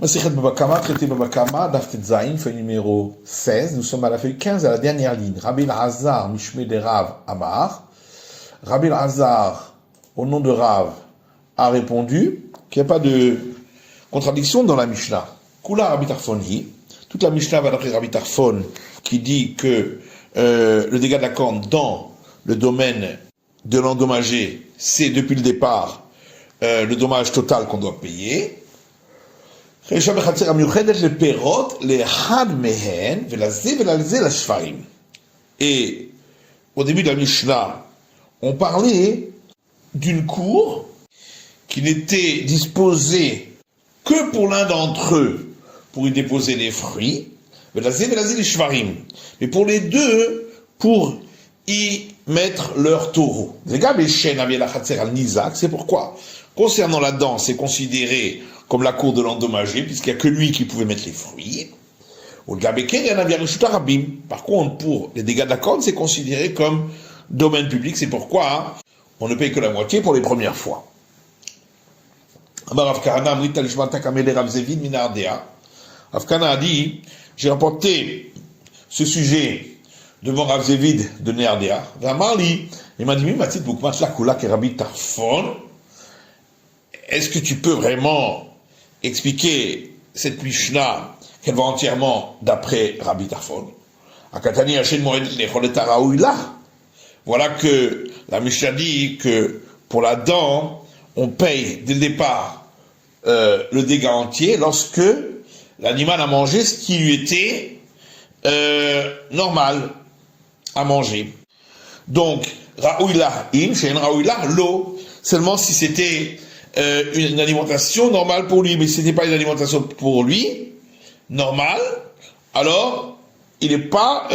Masechet Baba Kama, traité Baba Kama, Daf Tetzain, feuille numéro 16. Nous sommes à la feuille 15, à la dernière ligne. Rabbi Elazar, Mishmé de Rav Amar. Rabbi Elazar, au nom de Rav, a répondu qu'il n'y a pas de contradiction dans la Mishnah. Kula Rabbi Tarfoni. Toute la Mishnah va d'après Rabbi Tarfon, qui dit que le dégât de la corne dans le domaine de l'endommagé, c'est depuis le départ le dommage total qu'on doit payer. Et au début de la Mishnah, on parlait d'une cour qui n'était disposée que pour l'un d'entre eux, pour y déposer les fruits, mais pour les deux, pour y mettre leur taureau. C'est pourquoi, concernant la dent, c'est considéré comme la cour de l'endommagé, puisqu'il n'y a que lui qui pouvait mettre les fruits. Par contre, pour les dégâts de la corne, c'est considéré comme domaine public, c'est pourquoi on ne paye que la moitié pour les premières fois. Rav Kahana a dit, j'ai rapporté ce sujet devant Rav Zévid de Néardéa. Il m'a dit, est-ce que tu peux vraiment expliquer cette Mishnah qu'elle va entièrement d'après Rabbi Tarfon? Voilà que la Mishnah dit que pour la dent, on paye dès le départ le dégât entier lorsque l'animal a mangé ce qui lui était normal à manger. Donc, Raouila im, chez Raouila, l'eau, seulement si c'était une alimentation normale pour lui, mais si ce n'était pas une alimentation pour lui, normale, alors il n'est pas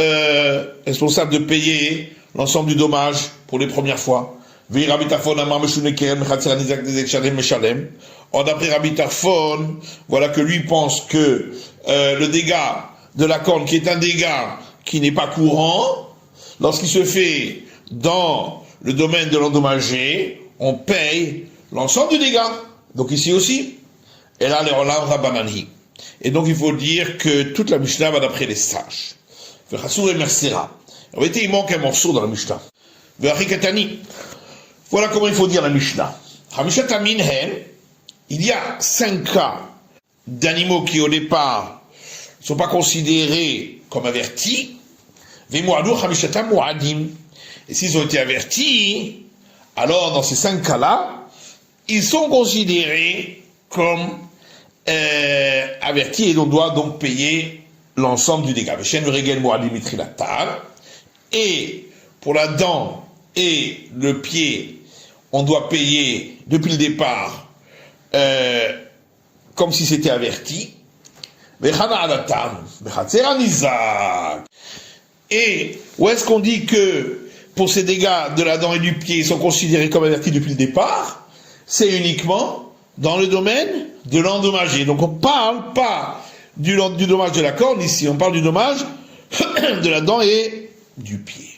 responsable de payer l'ensemble du dommage pour les premières fois. Or, d'après Rabbi Tarfon, voilà que lui pense que le dégât de la corne, qui est un dégât qui n'est pas courant, lorsqu'il se fait dans le domaine de l'endommagé, on paye l'ensemble du dégât. Donc ici aussi, et là, les Olam Rabbanani. Et donc il faut dire que toute la Mishnah va d'après les sages. En réalité, il manque un morceau dans la Mishnah. Voilà comment il faut dire la Mishnah. Il y a 5 cas d'animaux qui au départ ne sont pas considérés comme avertis. Et s'ils ont été avertis, alors dans ces 5 cas-là, ils sont considérés comme avertis et on doit donc payer l'ensemble du dégât. Et pour la dent et le pied, on doit payer depuis le départ comme si c'était averti. Et où est-ce qu'on dit que pour ces dégâts de la dent et du pied, ils sont considérés comme avertis depuis le départ? C'est uniquement dans le domaine de l'endommagé. Donc on ne parle pas du dommage de la corne ici, on parle du dommage de la dent et du pied.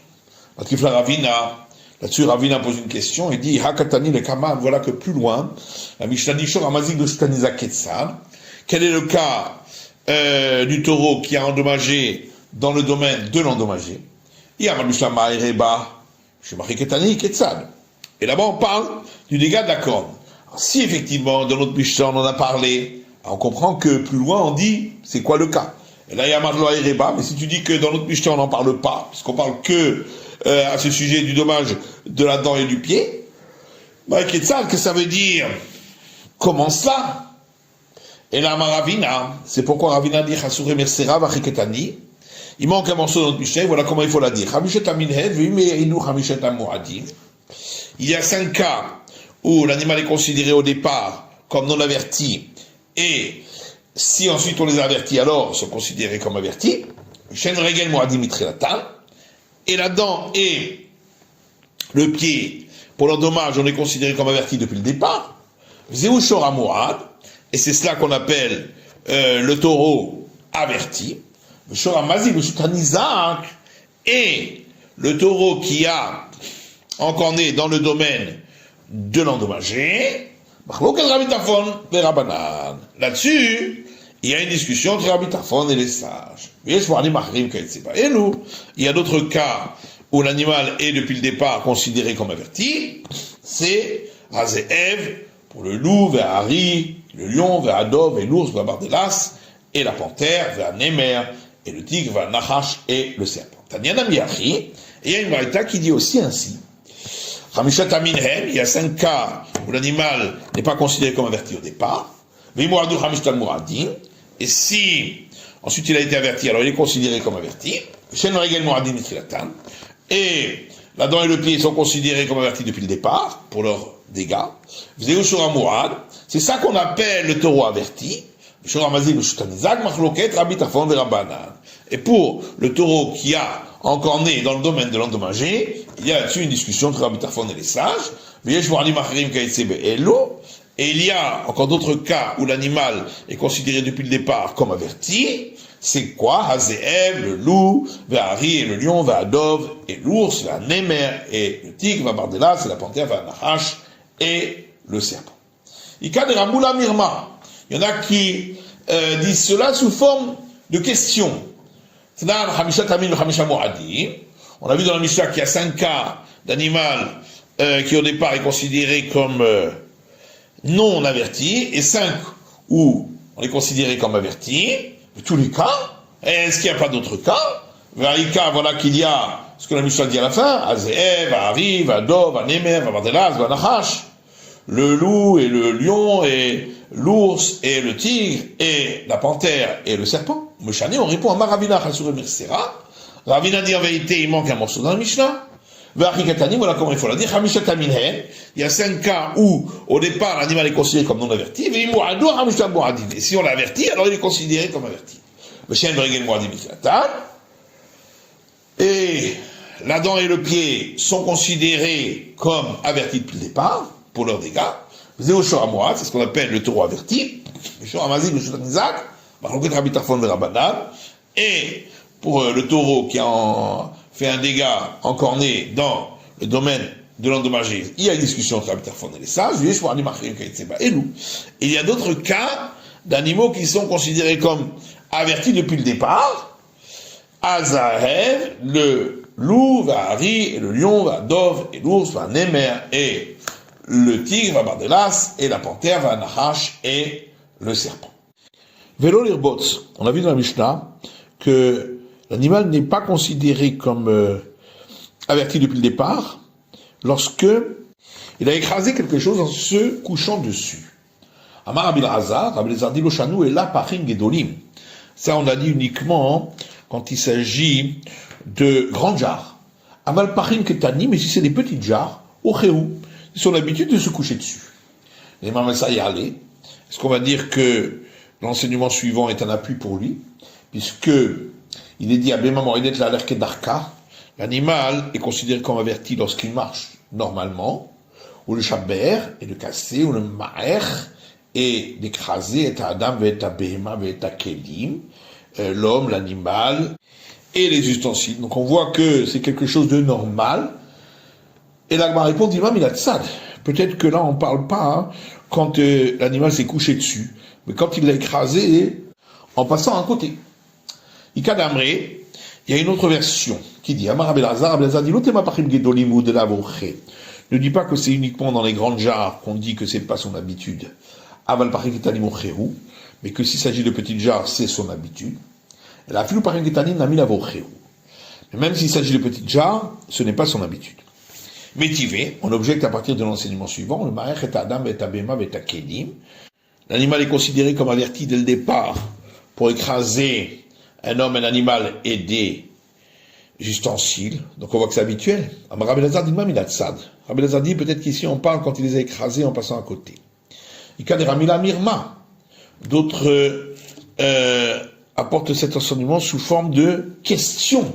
Là-dessus, Ravina pose une question et dit Hakatani le Kaman, voilà que plus loin, la Mishnah dit Shor Amazik de Staniza Ketsan. Quel est le cas du taureau qui a endommagé dans le domaine de l'endommagé? Et là-bas, on parle du dégât de la corne. Alors, si effectivement, dans notre Mishnah, on en a parlé, on comprend que plus loin, on dit c'est quoi le cas. Et là, il y a Marlo Aéreba, mais si tu dis que dans notre Mishnah, on n'en parle pas, puisqu'on parle que à ce sujet du dommage de la dent et du pied, qu'est-ce que ça veut dire? Comment cela? Et là, Ravina, c'est pourquoi Ravina dit Chassuré Mersera Vachiketani. Il manque un morceau dans notre Mishnah, voilà comment il faut la dire. Il y a 5 cas où l'animal est considéré au départ comme non averti, et si ensuite on les a avertis, alors ils sont considérés comme avertis. Et la dent et le pied, pour leur dommage, on est considéré comme averti depuis le départ. Et c'est cela qu'on appelle le taureau averti. Et le taureau qui a encore né dans le domaine de l'endommagé, là-dessus, il y a une discussion entre Rabbi Tarfon et les sages. Et nous, il y a d'autres cas où l'animal est depuis le départ considéré comme averti, c'est Hazéev pour le loup, Véhari, le lion, Véhadov et l'ours, Véhabardelas, et la panthère, Véhanémer, et le tigre, Véhanachash et le serpent. Tanyana Miyachi, et il y a une braïta qui dit aussi ainsi. Chamishat Aminhem, il y a 5 cas où l'animal n'est pas considéré comme averti au départ. Vimouadou Chamishat Mouradin, et si ensuite il a été averti, alors il est considéré comme averti. Shen Regel Mouradin Mitrilatan, et la dent et le pied sont considérés comme avertis depuis le départ, pour leurs dégâts. C'est ça qu'on appelle le taureau averti. Et pour le taureau qui a encore né dans le domaine de l'endommagé, il y a là-dessus une discussion entre Rabbi Tarfon et les sages. Et il y a encore d'autres cas où l'animal est considéré depuis le départ comme averti. C'est quoi? Hazéev, le loup, Véhari et le lion, Véhadov et l'ours, Véhanémer et le tigre, Véhabardelas et la panthère, Véhanachash et le serpent. Ika de Ramoula Mirma. Il y en a qui disent cela sous forme de question. On a vu dans la Mishnah qu'il y a 5 cas d'animal qui au départ est considéré comme non averti, et 5 où on est considéré comme averti. Tous les cas, est-ce qu'il n'y a pas d'autres cas? Vaïka, voilà qu'il y a ce que la Mishnah dit à la fin, Azéev, Ahari, Vadov, Vanémer, Vavardelas, Vanachash, le loup et le lion et l'ours et le tigre et la panthère et le serpent. Meshani, on répond à Maravina Chasur Mirsera. Ravina dit en vérité, il manque un morceau dans la Mishnah. Vachikatani, voilà comment il faut la dire. Hamishataminnen, il y a 5 cas où, au départ, l'animal est considéré comme non averti. Et si on l'a averti, alors il est considéré comme averti. Et la dent et le pied sont considérés comme avertis depuis le départ, pour leurs dégâts. C'est ce qu'on appelle le taureau averti. Et pour le taureau qui a fait un dégât encore né dans le domaine de l'endommagé, il y a une discussion entre Rabbi Tarfon et les sages. Et il y a d'autres cas d'animaux qui sont considérés comme avertis depuis le départ. Azahev, le loup, Vahari, et le lion, Vadov, et l'ours, Vanémer, et le tigre, Vabardelas, et la panthère, Vanachash, et le serpent. Vélo l'irbots, on a vu dans la Mishnah que l'animal n'est pas considéré comme averti depuis le départ lorsque il a écrasé quelque chose en se couchant dessus. Amar Rabbi Elazar dit l'Ochanou est là parim gedolim. Ça on a dit uniquement quand il s'agit de grandes jarres. Amal parim ketani, mais si c'est des petites jarres, ochéou, ils ont l'habitude de se coucher dessus. Les mamessa y aller. Est-ce qu'on va dire que l'enseignement suivant est un appui pour lui, puisque il est dit à Bema Moridet la Lerkedarka, l'animal est considéré comme averti lorsqu'il marche normalement, ou le chaber est de casser, ou le ma'er est d'écraser, et Adam, et Behema, et Kelim, l'homme, l'animal, et les ustensiles. Donc on voit que c'est quelque chose de normal. Et l'Agma répond, Imam, il a tzad. Peut-être que là on ne parle pas hein, quand l'animal s'est couché dessus, mais quand il l'a écrasé en passant à côté. Ika d'Amré, il y a une autre version qui dit Amar Abelazar dit l'otema pachim gedolim ou de la voché. Ne dis pas que c'est uniquement dans les grandes jarres qu'on dit que c'est pas son habitude. Aval pachim getanim ochéou, mais que s'il s'agit de petites jarres, c'est son habitude. Et la filou pachim getanim nami la vochéou. Mais même s'il s'agit de petites jarres, ce n'est pas son habitude. Métivé, on objecte à partir de l'enseignement suivant, le ma'ech et adam et abema et kelim. L'animal est considéré comme averti dès le départ pour écraser un homme, un animal et des ustensiles. Donc on voit que c'est habituel. Rabbi Elazar dit même il a tzad. Rabbi Elazar dit peut-être qu'ici on parle quand il les a écrasés en passant à côté. Ika de Ramila Mirma. D'autres apportent cet enseignement sous forme de question.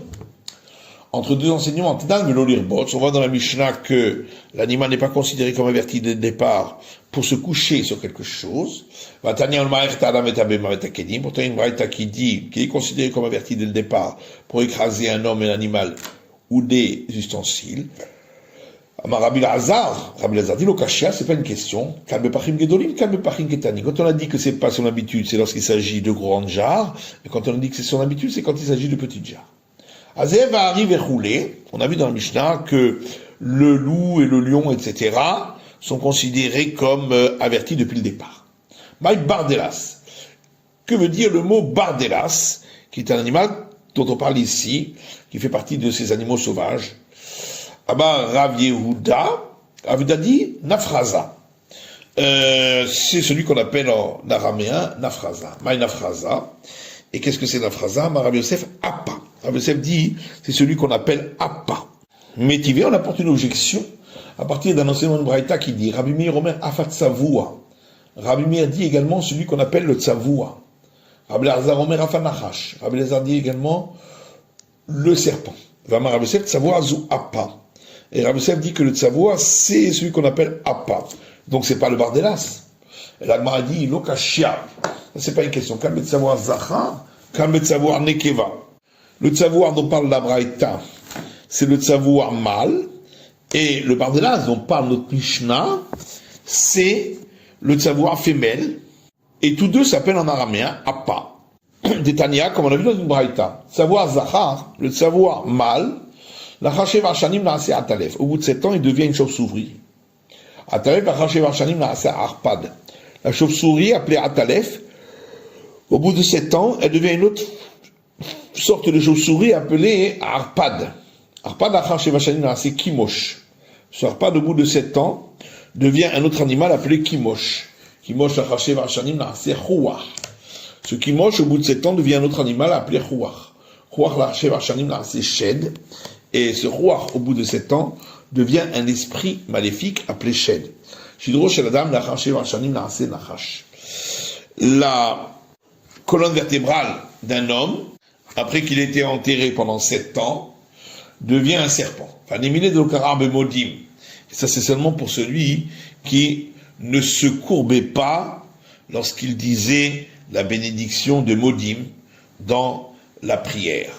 Entre deux enseignements, on voit dans la Mishnah que l'animal n'est pas considéré comme averti dès le départ pour se coucher sur quelque chose. Pourtant, il y a une braïta qui dit qu'il est considéré comme averti dès le départ pour écraser un homme et un animal ou des ustensiles. Rabbi Lazar dit l'okashia, c'est pas une question. Kalbe pachim gedolim, kalbe pachim ketani. Quand on a dit que c'est pas son habitude, c'est lorsqu'il s'agit de grandes jarres. Et quand on a dit que c'est son habitude, c'est quand il s'agit de petites jarres. Azev arrive et roulé. On a vu dans le Mishnah que le loup et le lion, etc., sont considérés comme avertis depuis le départ. Maïk bardelas. Que veut dire le mot bardelas, qui est un animal dont on parle ici, qui fait partie de ces animaux sauvages? Rav Yehuda dit nafraza. C'est celui qu'on appelle en araméen nafraza. Maï nafraza. Et qu'est-ce que c'est nafraza? Rav Yosef appa. Rav Yosef dit c'est celui qu'on appelle appa. Métivé, on apporte une objection à partir d'un enseignement de Braïta qui dit Rabbi Meir Omer afat tzavua. Rabbi Meir dit également celui qu'on appelle le tzavua. Rabbi Lazar Omer afat nachash. Rabbi Lazar dit également le serpent. Vama Rabbi Yosef tzavua zu appa. Et Rabbi Yosef dit que le tzavua, c'est celui qu'on appelle appa. Donc c'est pas le bardelas. Et l'Agmara dit l'okashia. C'est pas une question. Kalbe tzavua zachar, kalbe tzavua nekeva. Le tzavua dont parle la Braïta, c'est le tzavua mâle. Et le bardelas dont parle notre Mishnah, c'est le tzavua femelle. Et tous deux s'appellent en araméen appa. Des Tania, comme on a vu dans une Braïta. Tzavua zachar, le tzavua mâle. La Chashev Hashanim Naaseh Atalef. Au bout de 7 ans, il devient une chauve-souris. Atalef, la Chashev Hashanim Naaseh Arpad. La chauve-souris, appelée Atalef, au bout de 7 ans, elle devient une autre sorte de chauve-souris appelée Arpad. Arpad, la Chashev Hashanim Naaseh Kimosh. Ce Arpad, au bout de 7 ans, devient un autre animal appelé Kimosh. Kimosh, la Chashev Hashanim Naaseh Chouach. Ce Kimosh, au bout de 7 ans, devient un autre animal appelé Chouach. Chouach, la Chashev Hashanim Naaseh Shed. Et ce roi, au bout de 7 ans, devient un esprit maléfique appelé Shed. La colonne vertébrale d'un homme, après qu'il ait été enterré pendant 7 ans, devient un serpent. Et ça, c'est seulement pour celui qui ne se courbait pas lorsqu'il disait la bénédiction de Modim dans la prière.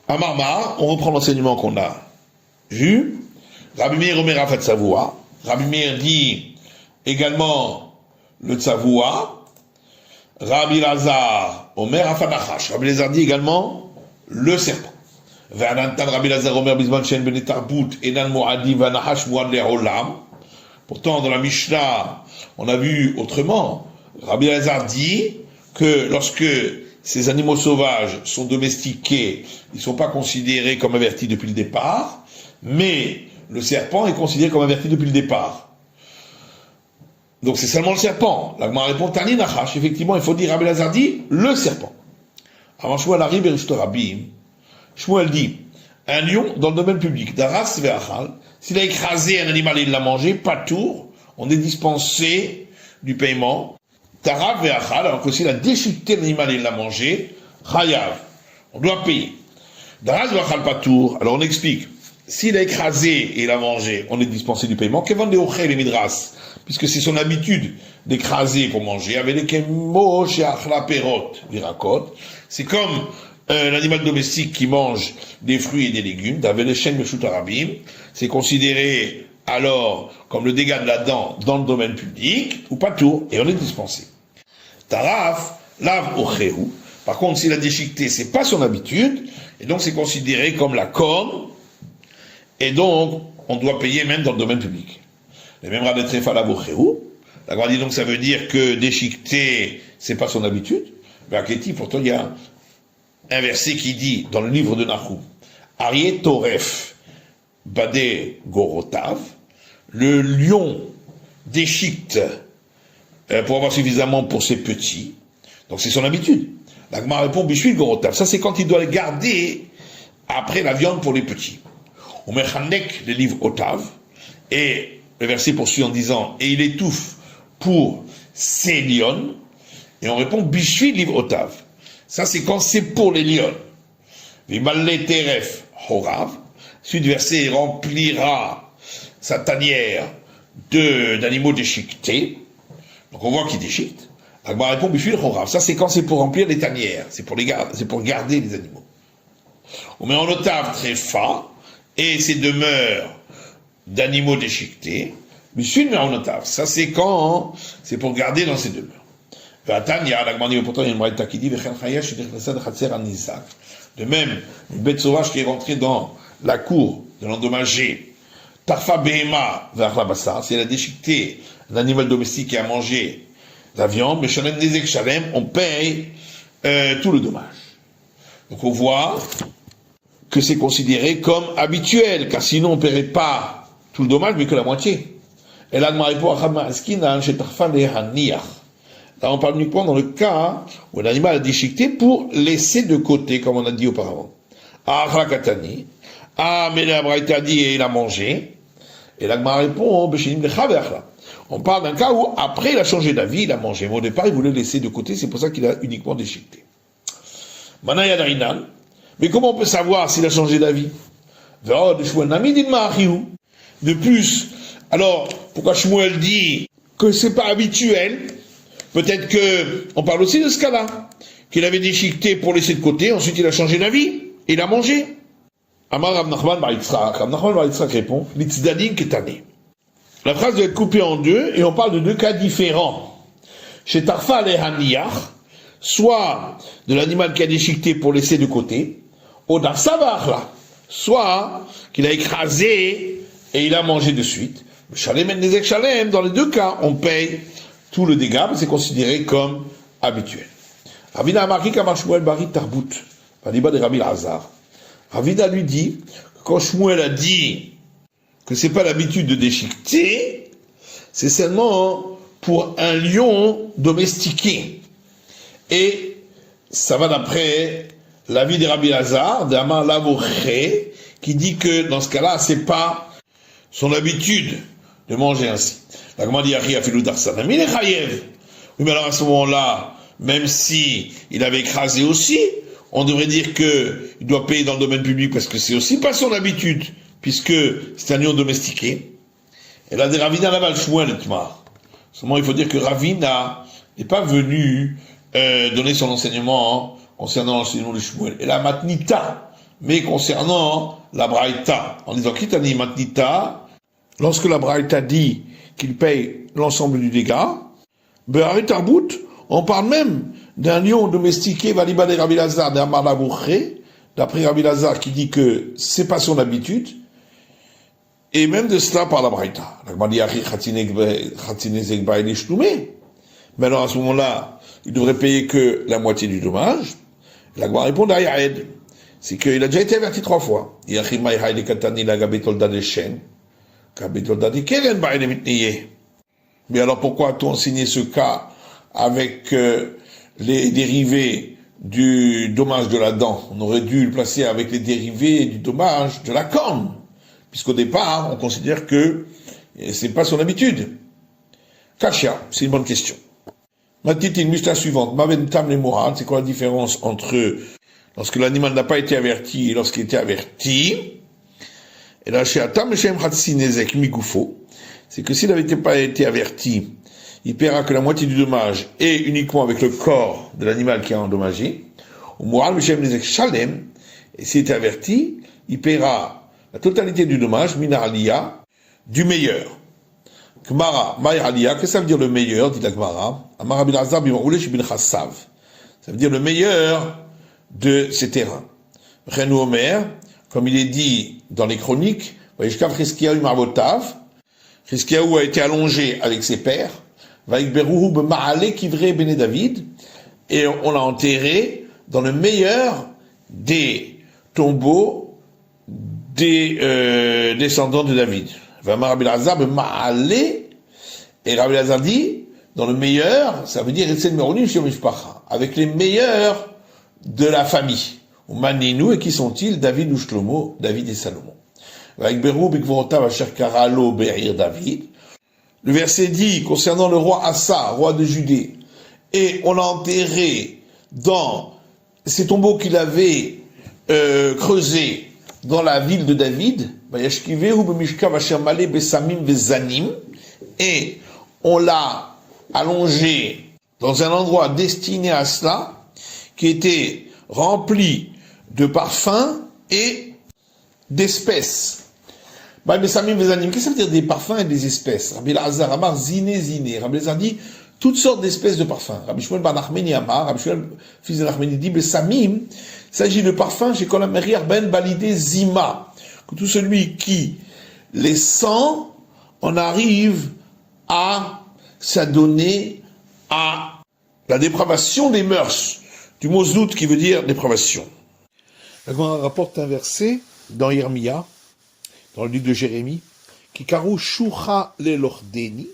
À Marmar, on reprend l'enseignement qu'on a vu. Rabbi Meir Omer afat tzavua. Rabbi Meir dit également le tzavua. Rabbi Lazar Omer afat nachash. Rabbi Lazar dit également le serpent. Ve'anantan Rabbi Lazar Omer bizman shen ben tarbut enan mo'adi va'nachash mo'ad le'olam. Pourtant, dans la Mishnah, on a vu autrement. Rabbi Lazar dit que lorsque ces animaux sauvages sont domestiqués, ils ne sont pas considérés comme avertis depuis le départ, mais le serpent est considéré comme averti depuis le départ. Donc c'est seulement le serpent. La Gemara répond Tani Nachash. Effectivement, il faut dire Rabbi Lazar dit le serpent. Avant Shmuel arrive et Rabbi, Shmuel dit un lion dans le domaine public, Daras Ve'achal, s'il a écrasé un animal et il l'a mangé, pas tour, on est dispensé du paiement. Tarav ve'achal, alors que s'il a déchiqueté l'animal et l'a mangé, chayav, on doit payer. Daraz ve'achal patour, alors on explique, s'il a écrasé et il a mangé, on est dispensé du paiement. Kevan de ochel et midras, puisque c'est son habitude d'écraser pour manger, avec les kemo she'achla perot, virakot, c'est comme l'animal domestique qui mange des fruits et des légumes, d'avec les shen meshut arabim, c'est considéré alors comme le dégât de la dent dans le domaine public, ou pas tout, et on est dispensé. Taraf, lave au chéhu. Par contre, s'il a déchiqueté, c'est pas son habitude, et donc c'est considéré comme la corne, et donc on doit payer même dans le domaine public. Les mêmes radé tréfa lave au chéhu. La Gemara dit donc ça veut dire que déchiqueter, c'est pas son habitude. Mais à Kéti, pourtant, il y a un verset qui dit, dans le livre de Nahum, Arié Toref, Bade Gorotav, le lion déchiquete pour avoir suffisamment pour ses petits. Donc c'est son habitude. La Gemara répond Bishvil Gorotav. Ça c'est quand il doit garder après la viande pour les petits. On met Chanek, le livre Otav, et le verset poursuit en disant et il étouffe pour ses lions. Et on répond Bishvil livre Otav. Ça c'est quand c'est pour les lions. Vimalle Teref Horav. Suite verset remplira sa tanière d'animaux déchiquetés. Donc on voit qu'il déchiquete. La Gemara répond Bishvil Horav. Ça c'est quand c'est pour remplir les tanières, c'est pour garder les animaux. On met en Otav Tréfa et ses demeures d'animaux déchiquetés, ça c'est quand, c'est pour garder dans ses demeures. Pourtant il y a une braïta qui dit, de même, une bête sauvage qui est rentrée dans la cour de l'endommagé, Tarfa Behema vers la bassa, si elle a déchiqueté un animal domestique et a mangé la viande, mais Shalem Nezek Shalem, on paye tout le dommage. Donc on voit que c'est considéré comme habituel, car sinon on ne paierait pas tout le dommage, mais que la moitié. Et là, on parle uniquement dans le cas où l'animal a déchiqueté pour laisser de côté, comme on a dit auparavant. Mais la Braïta a dit et il a mangé. Et l'Agma répond, on parle d'un cas où après il a changé d'avis, il a mangé. Mais au départ, il voulait laisser de côté, c'est pour ça qu'il a uniquement déchiqueté. Mais comment on peut savoir s'il a changé d'avis? De plus, alors, pourquoi Shmuel dit que c'est pas habituel? Peut-être que, on parle aussi de ce cas-là, qu'il avait déchiqueté pour laisser de côté, ensuite il a changé d'avis, et il a mangé. Amar Rav Nachman bar Yitzhak répond, Litzdadin ketane. La phrase doit être coupée en deux, et on parle de deux cas différents. Chez Tarfa le Haniyach, soit de l'animal qui a déchiqueté pour laisser de côté, ou d'un Savachla, soit qu'il a écrasé et il a mangé de suite. Shalem et Nezek Shalem, dans les deux cas, on paye tout le dégât, mais c'est considéré comme habituel. Ravina a marqué qu'Amar Shmuel Bari Tarbout, Paniba de Rabbi Lazar. Ravina lui dit que quand Shmuel a dit que c'est pas l'habitude de déchiqueter, c'est seulement pour un lion domestiqué. Et ça va d'après l'avis de Rabbi Lazar, d'Amar Lavoché, qui dit que dans ce cas-là, c'est pas son habitude de manger ainsi. La commande dit Ari a fait l'oudarsana. Mais il est chayev. Oui, mais alors à ce moment-là, même si il avait écrasé aussi, on devrait dire que il doit payer dans le domaine public parce que c'est aussi pas son habitude, puisque c'est un lion domestiqué. Et là, des Ravina là-bas, le chouin, le tmar. Seulement, il faut dire que Ravina n'est pas venu donner son enseignement concernant l'enseignement du Shmuel. Et la matnita, mais concernant la braïta, en disant Kitani matnita, lorsque la braïta dit qu'il paye l'ensemble du dégât, Be'aret Tarbout, on parle même d'un lion domestiqué, Valiba de Rabbi Lazar, d'un Malabouché, d'après Rabbi Lazar qui dit que c'est pas son habitude, et même de cela par la braïta. Mais alors à ce moment-là, il devrait payer que la moitié du dommage. La Gemara répond d'Ayahed, c'est qu'il a déjà été averti 3 fois. Mais alors pourquoi a-t-on enseigné ce cas avec les dérivés du dommage de la dent? On aurait dû le placer avec les dérivés du dommage de la corne, puisqu'au départ on considère que c'est pas son habitude. Kashia, c'est une bonne question. Maintenant, une Mishnah suivante. Maventam le Mourad, c'est quoi la différence entre lorsque l'animal n'a pas été averti et lorsqu'il était averti? Et là, chez Atam Shem Hatsi Nezek Migoufo, c'est que s'il n'avait pas été averti, il paiera que la moitié du dommage et uniquement avec le corps de l'animal qui a endommagé. Au Mourad Shem Nezek Shalem, et s'il était averti, il paiera la totalité du dommage, Mina Aliyah, du meilleur. Gmara, Maïr Aliyah, qu'est-ce que ça veut dire le meilleur, dit la Gmara? Amar Rabbi Lazar, Bimaroulesh bin Chassav. Ça veut dire le meilleur de ces terrains. Renou Omer, comme il est dit dans les chroniques, Vaishkav Chizkiyahu Marvotav, Chizkiyahu a été allongé avec ses pères, Vaikberuhu B'Maale Kivre Bene David, et on l'a enterré dans le meilleur des tombeaux des descendants de David. Vamar Rabbi Lazar B'Maale, et Rabbi Lazar dit, dans le meilleur, ça veut dire avec les meilleurs de la famille. Maninu, et qui sont-ils? David ou Shlomo, David et Salomon. David. Le verset dit, concernant le roi Assa, roi de Judée, et on l'a enterré dans ces tombeaux qu'il avait creusés dans la ville de David, et on l'a allongé dans un endroit destiné à cela, qui était rempli de parfums et d'espèces. Bah, mais Samim Vezanim, qu'est-ce que ça veut dire des parfums et des espèces? Rabbi Elazar Amar, Ziné. Rabbi Elazar dit, toutes sortes d'espèces de parfums. Rabbi Shmuel Bar Nachmani Amar, Rabbi Shmuel, fils de Nachmani, dit, mais Samim, il s'agit de parfums chez Kol HaMeriach Ben Balidé Zima. Que tout celui qui les sent, on arrive à s'adonner à la dépravation des mœurs, du mot zout qui veut dire dépravation. La Gemara rapporte un verset dans Yermia, dans le livre de Jérémie, qui karou shucha lelordeni.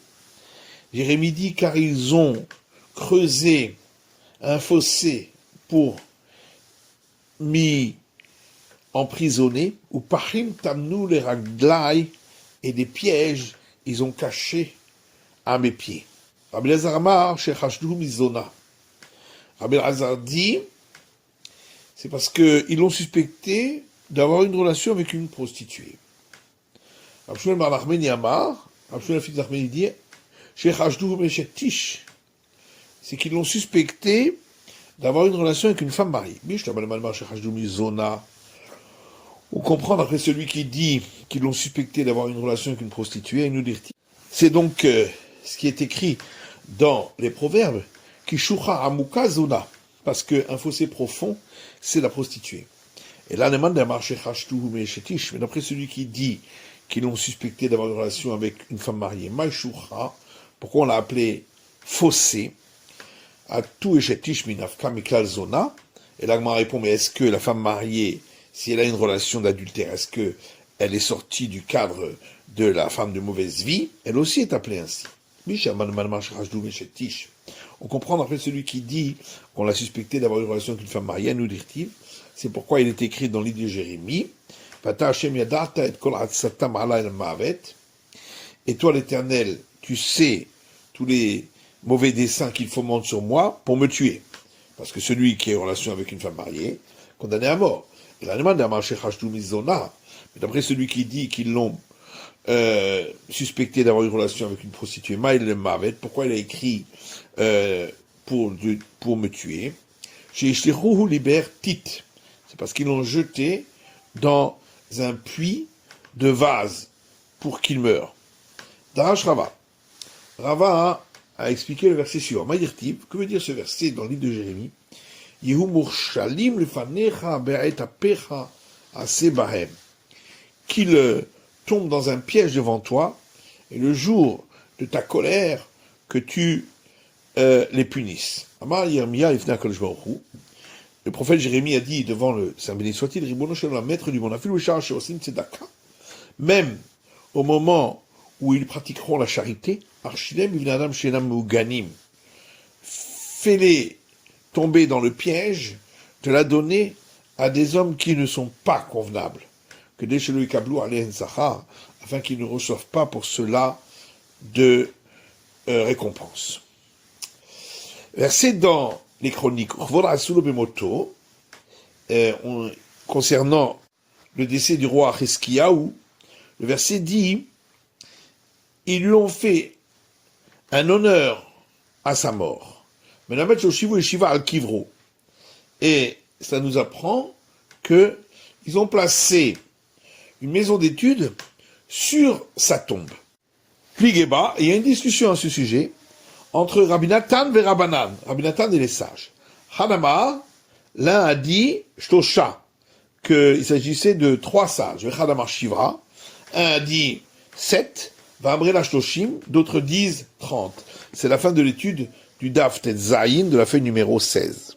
Jérémie dit car ils ont creusé un fossé pour m'y emprisonner, ou pachim tamnu les raglaï, et des pièges ils ont caché à mes pieds. Rabbi Elazar Amar shechashdu mizona. Rabbi Elazar dit c'est parce qu'ils l'ont suspecté d'avoir une relation avec une prostituée. Rabbi Shmuel Bar Nachmani Amar, Rabbi Shmuel fils d'Achmeni dit, shechashdu meshetish, c'est qu'ils l'ont suspecté d'avoir une relation avec une femme mariée. On comprend après celui qui dit qu'ils l'ont suspecté d'avoir une relation avec une prostituée, nous dire. C'est donc ce qui est écrit dans les proverbes, qui shura amuka zona, parce qu'un fossé profond, c'est la prostituée. Et là, mais d'après celui qui dit qu'ils l'ont suspecté d'avoir une relation avec une femme mariée, pourquoi on l'a appelé fossé? À tout eshetish minafka miklal zona. Et là, Gemara répond, mais est-ce que la femme mariée, si elle a une relation d'adultère, est-ce que elle est sortie du cadre de la femme de mauvaise vie? Elle aussi est appelée ainsi. On comprend après celui qui dit qu'on l'a suspecté d'avoir une relation avec une femme mariée, nous dit-il, c'est pourquoi il est écrit dans l'idée de Jérémie, et toi l'Éternel, tu sais tous les mauvais desseins qu'il fomente sur moi pour me tuer. Parce que celui qui est en relation avec une femme mariée, condamné à mort. Et la demande mais d'après celui qui dit qu'ils l'ont suspecté d'avoir une relation avec une prostituée, pourquoi il a écrit pour me tuer? C'est parce qu'ils l'ont jeté dans un puits de vase pour qu'il meure. Darash Rava. Rava a expliqué le verset suivant. Maïrtiv, que veut dire ce verset dans le livre de Jérémie? Yehu murshalim lefanecha be'et apecha asebahem. Qu'il tombe dans un piège devant toi, et le jour de ta colère, que tu les punisses. Amar Yermia ifna kol shbaruchu. Le prophète Jérémie a dit devant le Saint béni soit-il, Ribono shel olam, maître du monde, afil v'shar she'osim tzedaka. Même au moment où ils pratiqueront la charité, Archilem ivnadam shenam muganim, fais-les tomber dans le piège de la donner à des hommes qui ne sont pas convenables, que des chelou kablou alen zachar, afin qu'ils ne reçoivent pas pour cela de récompense. Verset dans les chroniques, concernant le décès du roi Hiskiyahu, le verset dit, ils lui ont fait un honneur à sa mort. Et ça nous apprend que ils ont placé une maison d'études sur sa tombe. Pligeba, il y a une discussion à ce sujet entre Rabbi Nathan et Rabbanan, Rabbi Nathan et les sages. Hanamar, l'un a dit, Shtosha, qu'il s'agissait de 3 sages, Hadamar Shivra, un a dit 7, Vamre la Shtoshim, d'autres disent 30. C'est la fin de l'étude du Daf Tetzaïn de la feuille numéro 16.